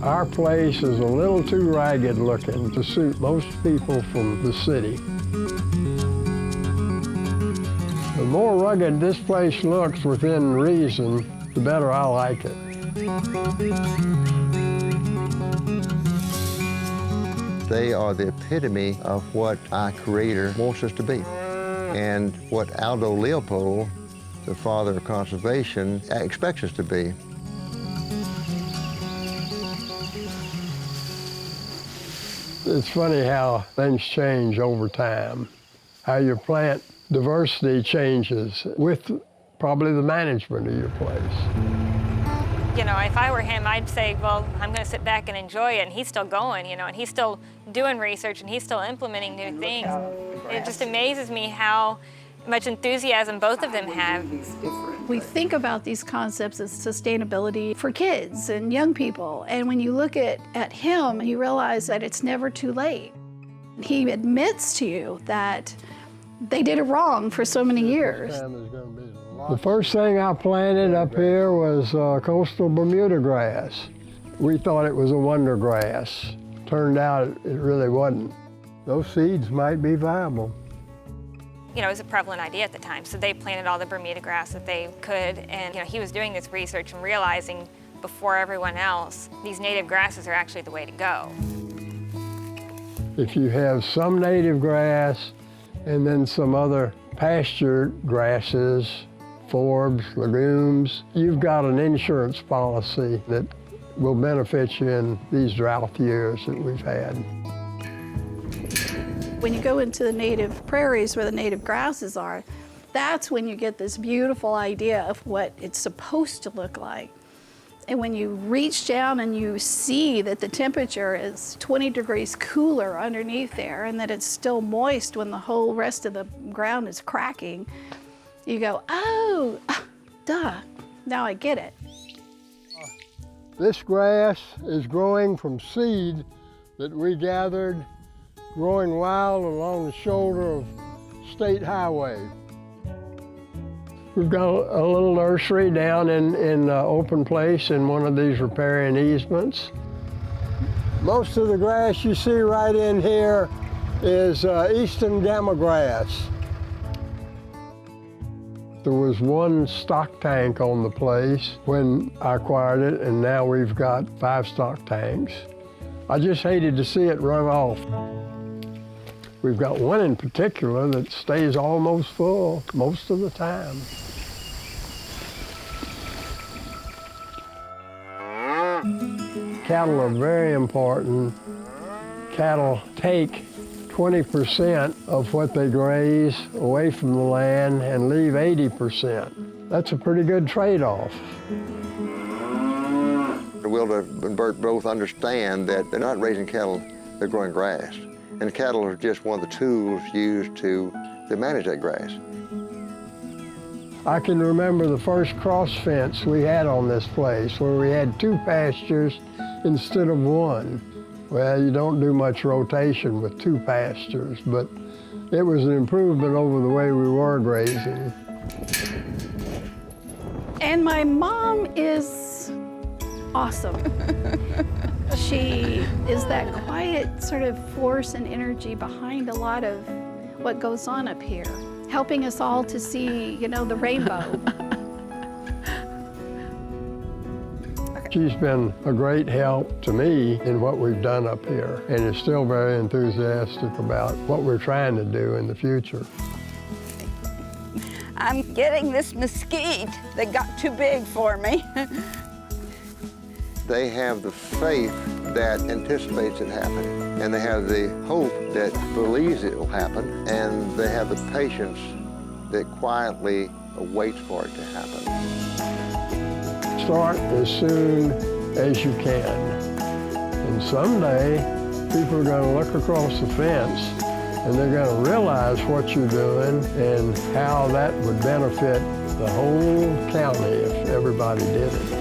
Our place is a little too ragged looking to suit most people from the city. The more rugged this place looks within reason, the better I like it. They are the epitome of what our Creator wants us to be, and what Aldo Leopold, the father of conservation, expects us to be. It's funny how things change over time, how your plant diversity changes with probably the management of your place. You know, if I were him, I'd say, well, I'm going to sit back and enjoy it, and he's still going, you know, and he's still doing research, and he's still implementing new things. It just amazes me how much enthusiasm both of them have. We think about these concepts as sustainability for kids and young people, and when you look at him, you realize that it's never too late. He admits to you that they did it wrong for so many years. The first thing I planted up here was coastal Bermuda grass. We thought it was a wonder grass. Turned out it really wasn't. Those seeds might be viable. You know, it was a prevalent idea at the time, so they planted all the Bermuda grass that they could, and you know, he was doing this research and realizing before everyone else, these native grasses are actually the way to go. If you have some native grass and then some other pasture grasses, forbs, legumes, you've got an insurance policy that will benefit you in these drought years that we've had. When you go into the native prairies where the native grasses are, that's when you get this beautiful idea of what it's supposed to look like. And when you reach down and you see that the temperature is 20 degrees cooler underneath there and that it's still moist when the whole rest of the ground is cracking, you go, oh, duh, now I get it. This grass is growing from seed that we gathered growing wild along the shoulder of State Highway. We've got a little nursery down in open place in one of these riparian easements. Most of the grass you see right in here is eastern gamma grass. There was one stock tank on the place when I acquired it, and now we've got 5 stock tanks. I just hated to see it run off. We've got one in particular that stays almost full most of the time. Cattle are very important. Cattle take 20% of what they graze away from the land and leave 80%. That's a pretty good trade-off. Wilda and Bert both understand that they're not raising cattle, they're growing grass. And cattle are just one of the tools used to manage that grass. I can remember the first cross fence we had on this place where we had 2 pastures instead of 1. Well, you don't do much rotation with 2 pastures, but it was an improvement over the way we were grazing. And my mom is awesome. She is that quiet sort of force and energy behind a lot of what goes on up here, helping us all to see, you know, the rainbow. She's been a great help to me in what we've done up here, and is still very enthusiastic about what we're trying to do in the future. I'm getting this mesquite that got too big for me. They have the faith that anticipates it happening, and they have the hope that believes it will happen, and they have the patience that quietly waits for it to happen. Start as soon as you can. And someday, people are going to look across the fence and they're going to realize what you're doing and how that would benefit the whole county if everybody did it.